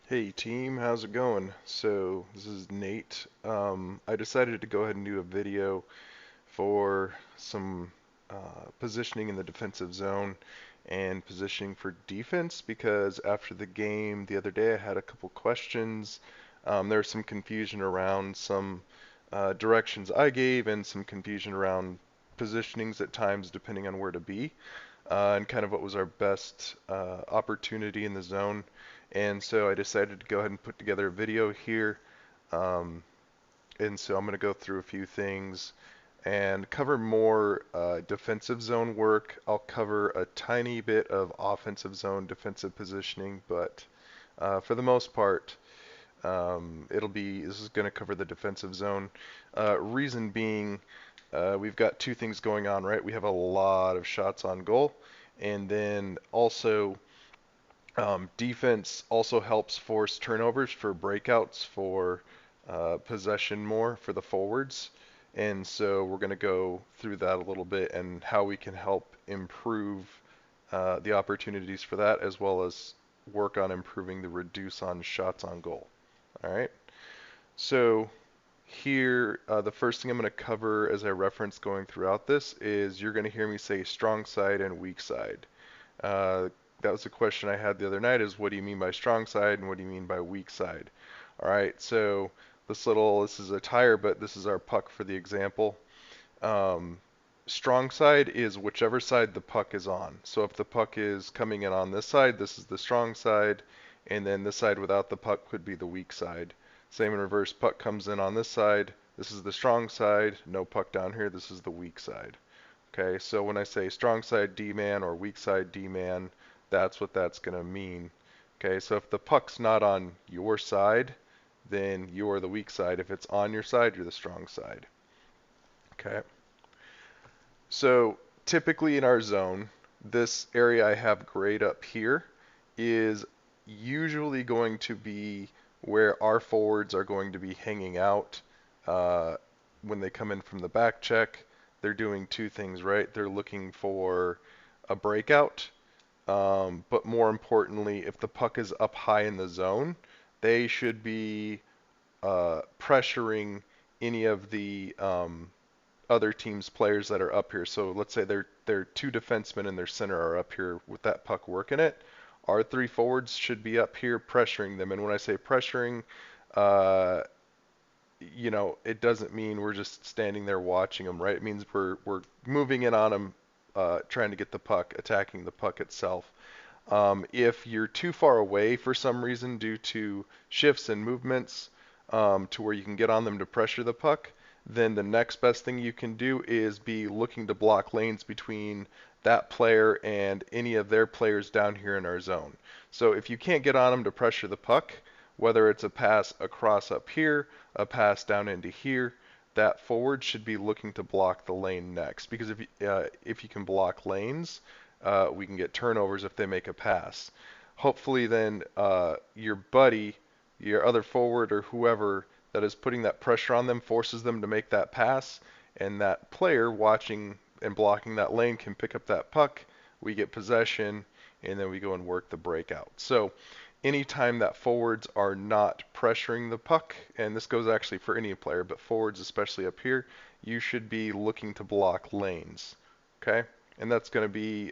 Hey team, how's it going? So this is Nate. I decided to go ahead and do a video for some positioning in the defensive zone and positioning for defense because after the game the other day I had a couple questions. There was some confusion around some directions I gave and some confusion around positionings at times depending on where to be and kind of what was our best opportunity in the zone. And so I decided to go ahead and put together a video here. Um, and so I'm going to go through a few things and cover more defensive zone work. I'll cover a tiny bit of offensive zone defensive positioning, but for the most part, this is going to cover the defensive zone. Reason being, we've got two things going on, right? We have a lot of shots on goal, and then also defense also helps force turnovers for breakouts for possession more for the forwards. And so we're going to go through that a little bit and how we can help improve the opportunities for that, as well as work on improving the reduce on shots on goal. All right. So here, the first thing I'm going to cover as I reference going throughout this is you're going to hear me say strong side and weak side. Uh, that was a question I had the other night is what do you mean by strong side and what do you mean by weak side? All right, so this is a tire, but this is our puck for the example. Um, Strong side is whichever side the puck is on. So if the puck is coming in on this side, this is the strong side, and then this side without the puck would be the weak side. Same in reverse, puck comes in on this side, this is the strong side, no puck down here, this is the weak side. Okay, so when I say strong side D-man or weak side D-man, that's what that's going to mean. Okay, so if the puck's not on your side, then you're the weak side. If it's on your side, you're the strong side. Okay. So typically in our zone, this area I have grayed up here is usually going to be where our forwards are going to be hanging out uh, when they come in from the back check. They're doing two things, right? They're looking for a breakout, but more importantly, if the puck is up high in the zone, they should be pressuring any of the other team's players that are up here. So let's say they're two defensemen and their center are up here with that puck working it. Our three forwards should be up here pressuring them. And when I say pressuring, uh, it doesn't mean we're just standing there watching them, right? It means we're moving in on them, trying to get the puck, attacking the puck itself. If you're too far away for some reason due to shifts and movements to where you can get on them to pressure the puck, then the next best thing you can do is be looking to block lanes between that player and any of their players down here in our zone. So if you can't get on them to pressure the puck, whether it's a pass across up here, a pass down into here, that forward should be looking to block the lane next. Because if you can block lanes, we can get turnovers if they make a pass. Hopefully, then your buddy, your other forward, or whoever that is putting that pressure on them forces them to make that pass, and that player watching and blocking that lane can pick up that puck. We get possession, and then we go and work the breakout. So, anytime that forwards are not pressuring the puck, and this goes actually for any player, but forwards, especially up here, you should be looking to block lanes. Okay? And that's going to be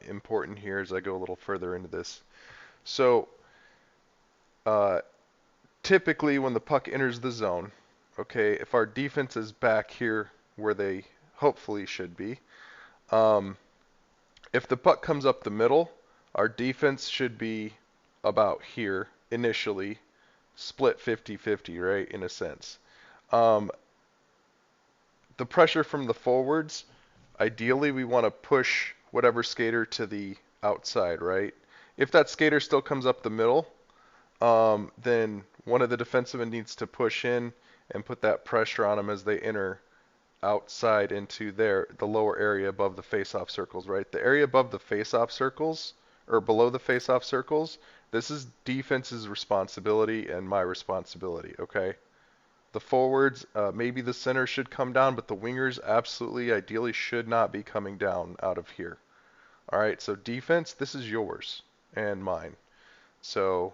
important here as I go a little further into this. So uh, typically when the puck enters the zone, okay, if our defense is back here where they hopefully should be, um, if the puck comes up the middle, our defense should be about here initially, split 50-50, right, in a sense. Um, the pressure from the forwards, ideally we want to push whatever skater to the outside, right? If that skater still comes up the middle, then one of the defensemen needs to push in and put that pressure on them as they enter outside into the lower area above the face-off circles, right? The area above the face-off circles or below the face-off circles, this is defense's responsibility and my responsibility, okay? The forwards, maybe the center should come down, but the wingers absolutely, ideally should not be coming down out of here. All right, so defense, this is yours and mine. So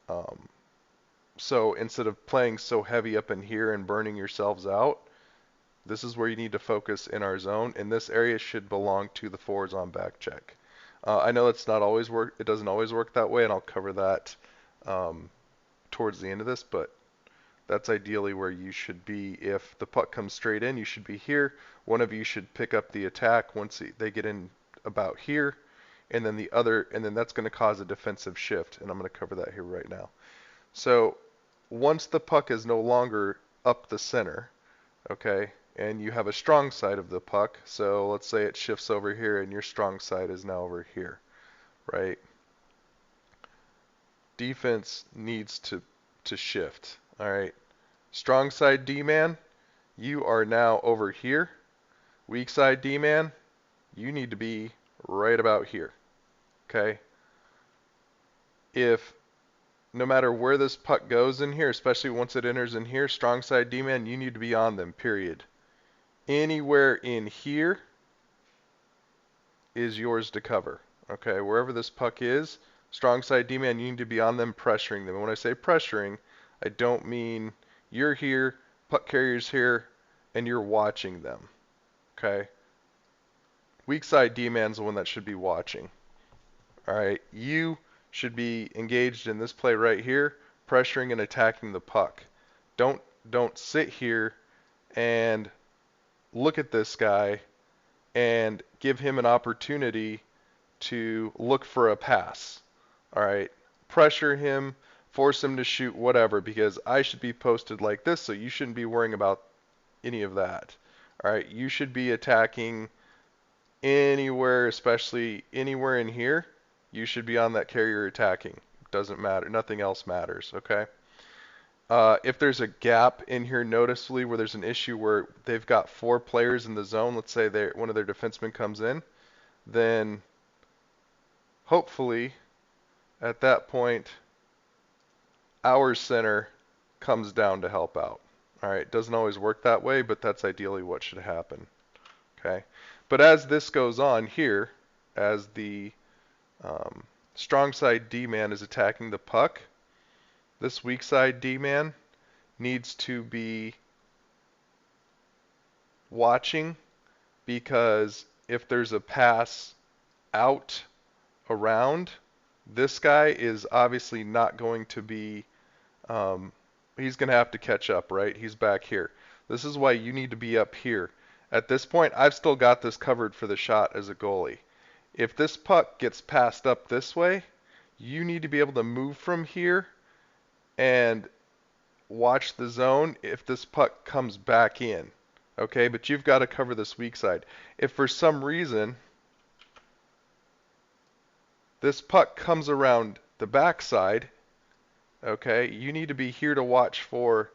Um, so instead of playing so heavy up in here and burning yourselves out, this is where you need to focus in our zone, and this area should belong to the forwards on back check. I know it's not always work. It doesn't always work that way, and I'll cover that um, towards the end of this. But that's ideally where you should be. If the puck comes straight in, you should be here. One of you should pick up the attack once they get in about here, and then and then that's going to cause a defensive shift, and I'm going to cover that here right now. So once the puck is no longer up the center, okay, and you have a strong side of the puck, so let's say it shifts over here and your strong side is now over here, right? Defense needs to shift, all right? Strong side D-man, you are now over here. Weak side D-man, you need to be right about here, okay? If no matter where this puck goes in here, especially once it enters in here, strong side D-man, you need to be on them, period. Anywhere in here is yours to cover. Okay, wherever this puck is, strong side D-man, you need to be on them, pressuring them. And when I say pressuring, I don't mean you're here, puck carrier's here, and you're watching them. Okay? Weak side D-man's the one that should be watching. Alright, you should be engaged in this play right here, pressuring and attacking the puck. Don't sit here and look at this guy and give him an opportunity to look for a pass. All right, pressure him, force him to shoot, whatever, because I should be posted like this, so you shouldn't be worrying about any of that. All right, you should be attacking anywhere, especially anywhere in here. You should be on that carrier attacking. Doesn't matter. Nothing else matters. Okay. If there's a gap in here noticeably where there's an issue where they've got 4 players in the zone, let's say one of their defensemen comes in, then hopefully at that point our center comes down to help out. All right, doesn't always work that way, but that's ideally what should happen. Okay, but as this goes on here, as the strong side D-man is attacking the puck, this weak side D-man needs to be watching, because if there's a pass out around, this guy is obviously not going to be, he's going to have to catch up, right? He's back here. This is why you need to be up here. At this point, I've still got this covered for the shot as a goalie. If this puck gets passed up this way, you need to be able to move from here and watch the zone if this puck comes back in. Okay, but you've got to cover this weak side. If for some reason this puck comes around the backside, okay, you need to be here to watch for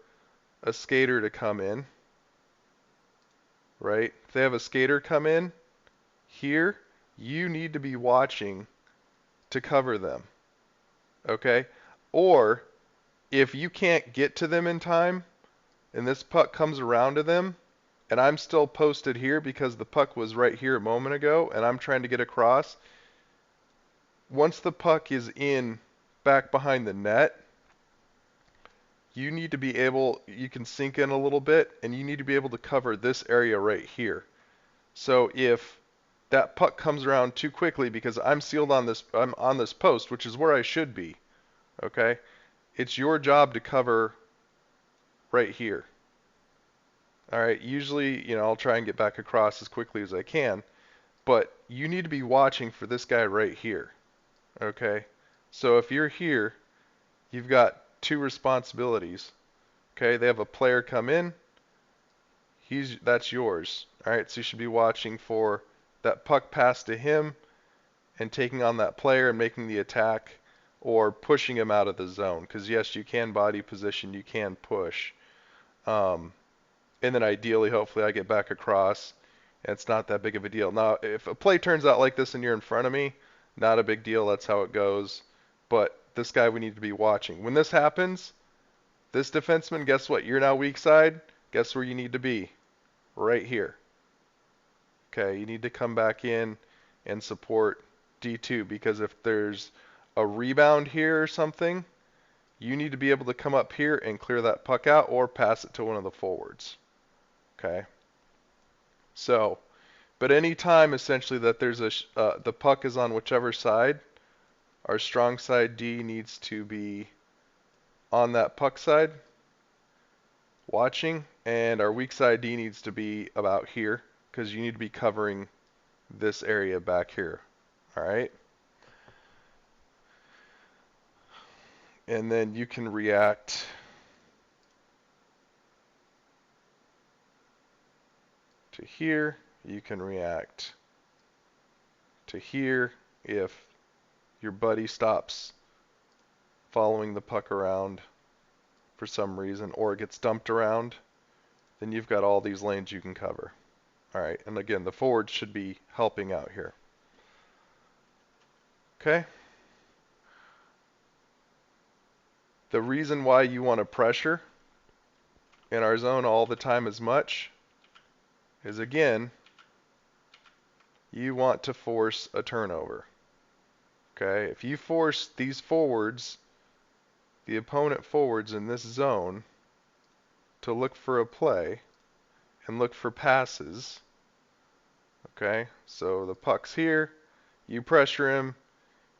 a skater to come in, right? If they have a skater come in here, you need to be watching to cover them, okay? Or if you can't get to them in time and this puck comes around to them and I'm still posted here because the puck was right here a moment ago and I'm trying to get across, once the puck is in back behind the net, you need to be able, you can sink in a little bit and you need to be able to cover this area right here. So if that puck comes around too quickly because I'm on this post, which is where I should be, okay? It's your job to cover right here. All right, usually, I'll try and get back across as quickly as I can, but you need to be watching for this guy right here. Okay, so if you're here, you've got 2 responsibilities. Okay, they have a player come in, that's yours. All right, so you should be watching for that puck pass to him and taking on that player and making the attack or pushing him out of the zone. Because yes, you can body position, you can push. And then ideally, hopefully I get back across and it's not that big of a deal. Now, if a play turns out like this and you're in front of me, not a big deal, that's how it goes. But this guy we need to be watching. When this happens, this defenseman, guess what? You're now weak side. Guess where you need to be? Right here. Okay, you need to come back in and support D2, because if there's a rebound here or something, You need to be able to come up here and clear that puck out or pass it to one of the forwards. Okay? So, but any time essentially that there's the puck is on whichever side, our strong side D needs to be on that puck side, watching, and our weak side D needs to be about here, because you need to be covering this area back here. Alright? And then you can react to here, you can react to here if your buddy stops following the puck around for some reason, or it gets dumped around, then you've got all these lanes you can cover. Alright, and again, the forward should be helping out here. Okay? The reason why you want to pressure in our zone all the time as much is, again, you want to force a turnover. Okay? If you force these forwards, the opponent forwards in this zone, to look for a play and look for passes, okay? So the puck's here, you pressure him,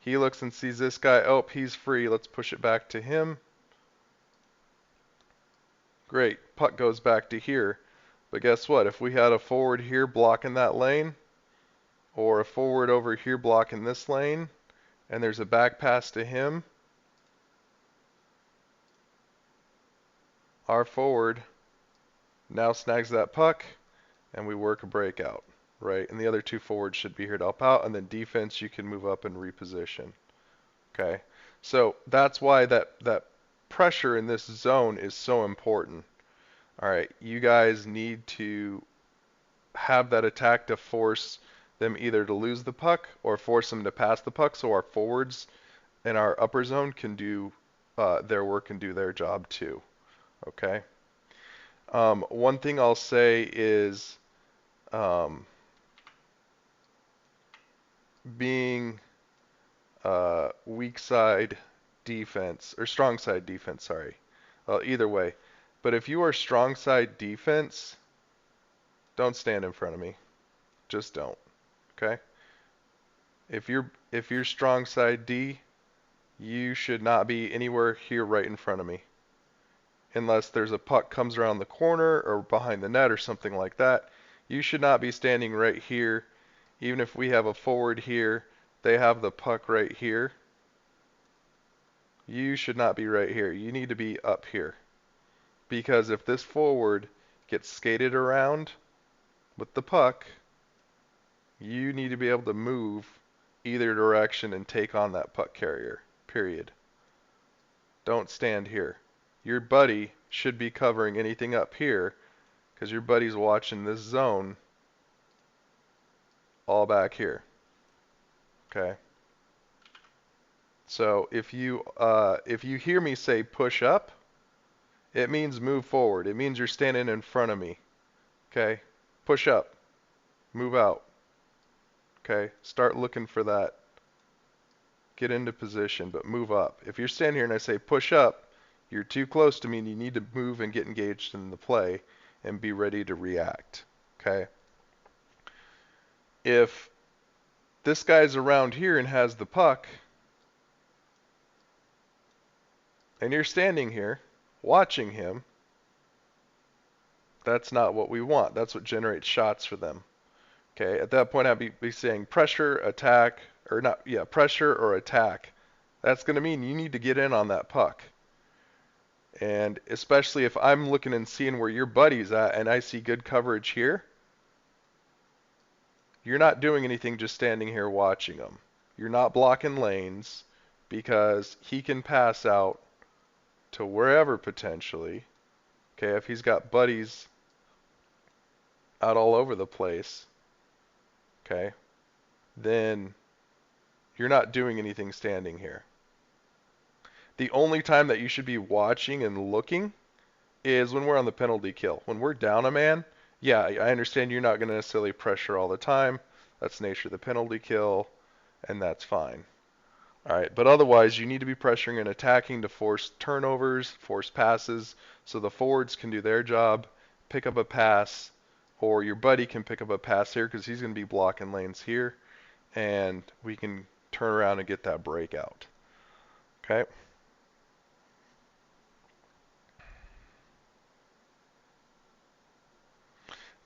he looks and sees this guy, oh, he's free, let's push it back to him. Great, puck goes back to here. But guess what? If we had a forward here blocking that lane, or a forward over here blocking this lane, and there's a back pass to him, our forward now snags that puck, and we work a breakout, right? And the other two forwards should be here to help out, and then defense, you can move up and reposition. Okay, so that's why that pressure in this zone is so important. All right, you guys need to have that attack to force them either to lose the puck or force them to pass the puck, so our forwards in our upper zone can do their work and do their job too. Okay. One thing I'll say is being weak side defense, or strong side defense, sorry. Either way. But if you are strong side defense, don't stand in front of me. Just don't. Okay? If you're strong side D, you should not be anywhere here right in front of me. Unless there's a puck comes around the corner or behind the net or something like that. You should not be standing right here. Even if we have a forward here, they have the puck right here. You should not be right here. You need to be up here. Because if this forward gets skated around with the puck, you need to be able to move either direction and take on that puck carrier, period. Don't stand here. Your buddy should be covering anything up here because your buddy's watching this zone all back here. Okay? So if you hear me say push up, it means move forward. It means you're standing in front of me. Okay? Push up. Move out. Okay? Start looking for that. Get into position, but move up. If you're standing here and I say push up, you're too close to me and you need to move and get engaged in the play and be ready to react. Okay? If this guy's around here and has the puck, and you're standing here watching him, that's not what we want. That's what generates shots for them. Okay, at that point I'd be saying pressure, attack, or not, yeah, pressure or attack. That's going to mean you need to get in on that puck. And especially if I'm looking and seeing where your buddy's at and I see good coverage here, you're not doing anything just standing here watching him. You're not blocking lanes because he can pass out to wherever potentially. Okay, if he's got buddies out all over the place, okay, then you're not doing anything standing here. The only time that you should be watching and looking is when we're on the penalty kill. When we're down a man, yeah, I understand you're not going to necessarily pressure all the time. That's the nature of the penalty kill, and that's fine. All right, but otherwise you need to be pressuring and attacking to force turnovers, force passes, so the forwards can do their job, pick up a pass, or your buddy can pick up a pass here because he's going to be blocking lanes here, and we can turn around and get that breakout. Okay.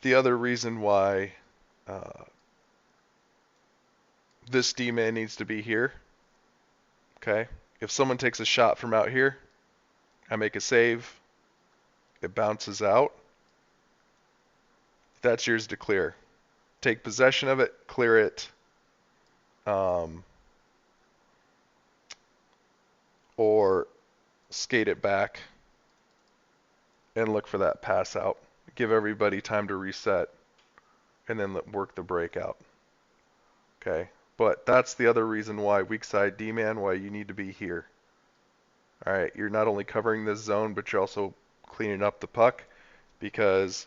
The other reason why this D-man needs to be here, okay? If someone takes a shot from out here, I make a save, it bounces out, that's yours to clear. Take possession of it, clear it, or skate it back and look for that pass out. Give everybody time to reset and then work the breakout. Okay, but that's the other reason why weak side D-man, why you need to be here. All right, you're not only covering this zone, but you're also cleaning up the puck, because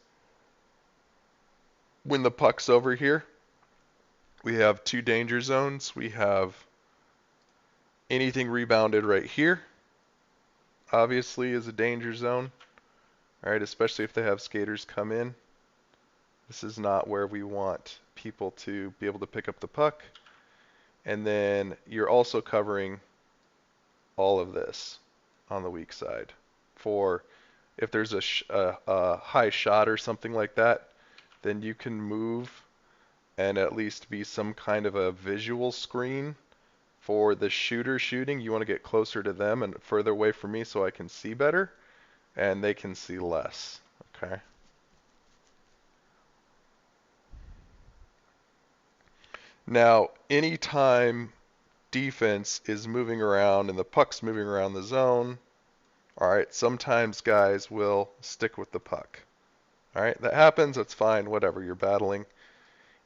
when the puck's over here, we have two danger zones. We have anything rebounded right here, obviously, is a danger zone. All right, especially if they have skaters come in. This is not where we want people to be able to pick up the puck. And then you're also covering all of this on the weak side for if there's a high shot or something like that, then you can move and at least be some kind of a visual screen for the shooter shooting. You want to get closer to them and further away from me so I can see better and they can see less. Okay. Now, anytime defense is moving around and the puck's moving around the zone, all right, sometimes guys will stick with the puck. All right, that happens, that's fine, whatever, you're battling.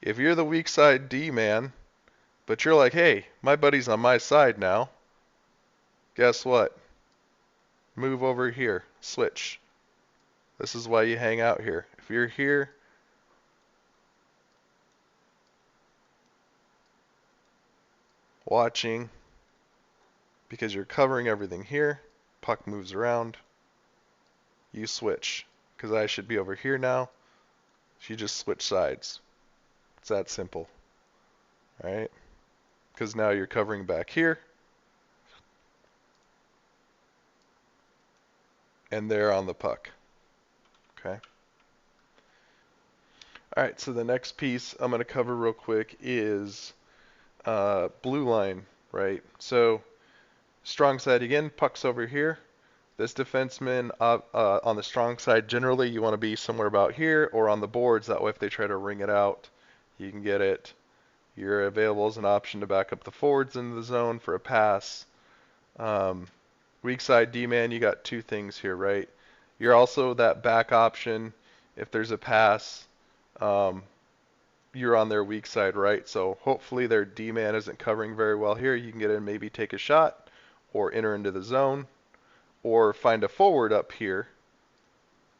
If you're the weak side D man, but you're like, hey, my buddy's on my side now, guess what? Move over here, switch. This is why you hang out here. If you're here, watching, because you're covering everything here, puck moves around, you switch. Because I should be over here now, you just switch sides. It's that simple. Alright? Because now you're covering back here, and they're on the puck. Okay? Alright, so the next piece I'm going to cover real quick is blue line, right? So, strong side again, puck's over here. This defenseman on the strong side, generally you want to be somewhere about here or on the boards. That way if they try to ring it out, you can get it. You're available as an option to back up the forwards into the zone for a pass. Weak side D-man, you got two things here, right? You're also that back option. If there's a pass, you're on their weak side, right? So hopefully their D-man isn't covering very well here. You can get in, maybe take a shot or enter into the zone, or find a forward up here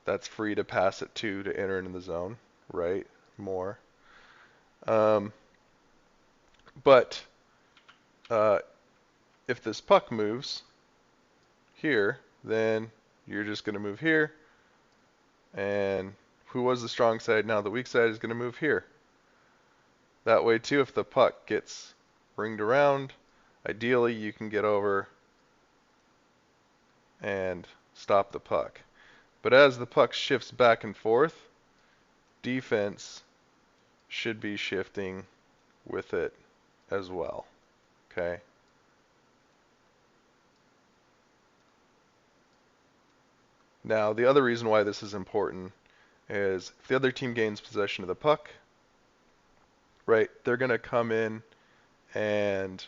that's free to pass it to enter into the zone, right? More. But if this puck moves here, then you're just going to move here. And who was the strong side? Now the weak side is going to move here. That way too, if the puck gets ringed around, ideally you can get over and stop the puck. But as the puck shifts back and forth, defense should be shifting with it as well. Okay? Now, the other reason why this is important is if the other team gains possession of the puck, right, they're going to come in and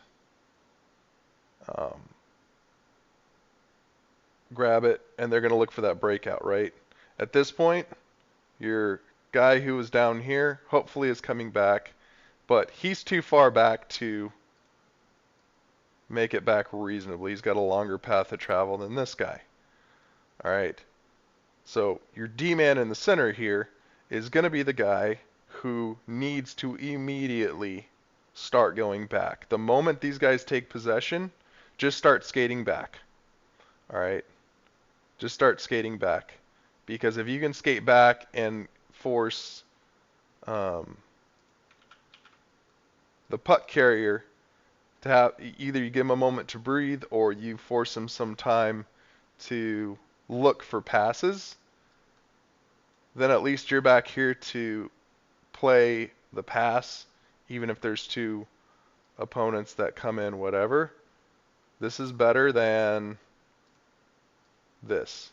grab it, and they're going to look for that breakout, right? At this point, your guy who was down here hopefully is coming back, but he's too far back to make it back reasonably. He's got a longer path to travel than this guy. All right. So your D-man in the center here is going to be the guy who needs to immediately start going back. The moment these guys take possession, just start skating back. All right? Just start skating back. Because if you can skate back and force the puck carrier to have, either you give him a moment to breathe or you force him some time to look for passes, then at least you're back here to play the pass, even if there's two opponents that come in, whatever. This is better than this,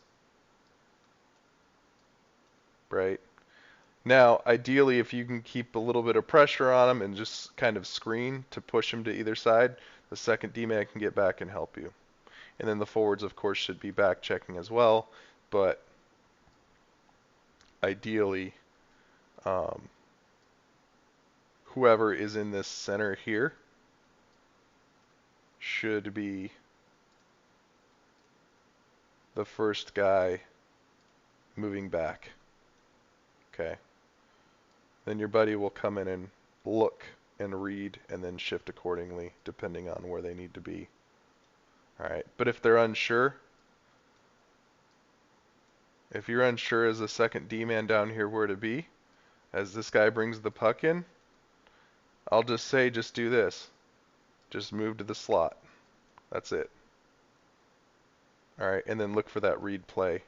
right? Now, ideally, if you can keep a little bit of pressure on him and just kind of screen to push him to either side, the second D-man can get back and help you. And then the forwards, of course, should be back checking as well, but ideally, um, whoever is in this center here should be the first guy moving back. Okay. Then your buddy will come in and look and read and then shift accordingly depending on where they need to be. Alright, but if they're unsure, if you're unsure as a second D-man down here where to be, as this guy brings the puck in, I'll just say just do this. Just move to the slot. That's it. Alright, and then look for that read play.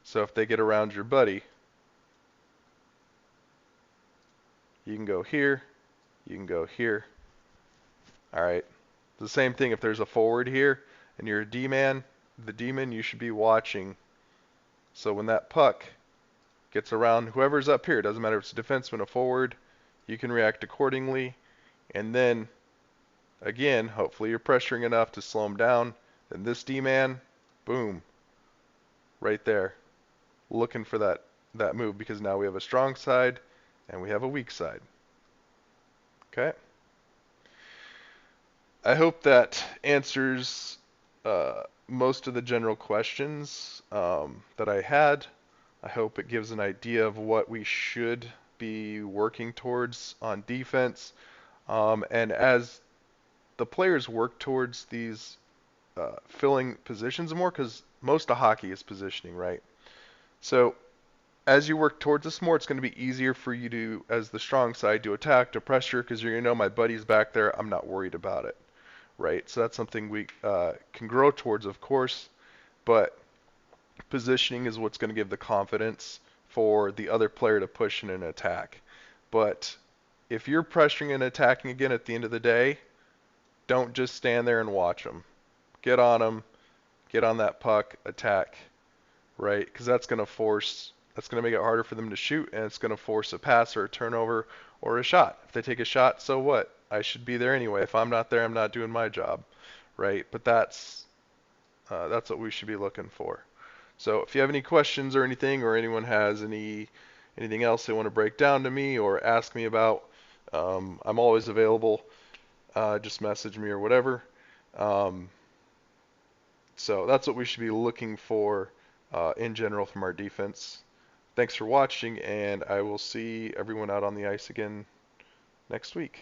So if they get around your buddy, you can go here, you can go here. Alright, the same thing if there's a forward here and you're a D-man, the D-man you should be watching. So when that puck gets around whoever's up here, doesn't matter if it's a defenseman, a forward, you can react accordingly. And then, again, hopefully you're pressuring enough to slow him down. Then this D-man, boom, right there, looking for that move because now we have a strong side and we have a weak side. Okay? I hope that answers most of the general questions that I had. I hope it gives an idea of what we should be working towards on defense. And as the players work towards these filling positions more, because most of hockey is positioning, right? So as you work towards this more, it's going to be easier for you to, as the strong side, to attack, to pressure, because you're going to know my buddy's back there. I'm not worried about it, right? So that's something we can grow towards, of course, but positioning is what's going to give the confidence for the other player to push in an attack. But if you're pressuring and attacking again at the end of the day, don't just stand there and watch them. Get on them, get on that puck, attack, right? Because that's going to make it harder for them to shoot, and it's going to force a pass or a turnover or a shot. If they take a shot, so what? I should be there anyway. If I'm not there, I'm not doing my job, right? But that's what we should be looking for. So if you have any questions or anything, or anyone has anything else they want to break down to me or ask me about, I'm always available. Just message me or whatever. So that's what we should be looking for in general from our defense. Thanks for watching, and I will see everyone out on the ice again next week.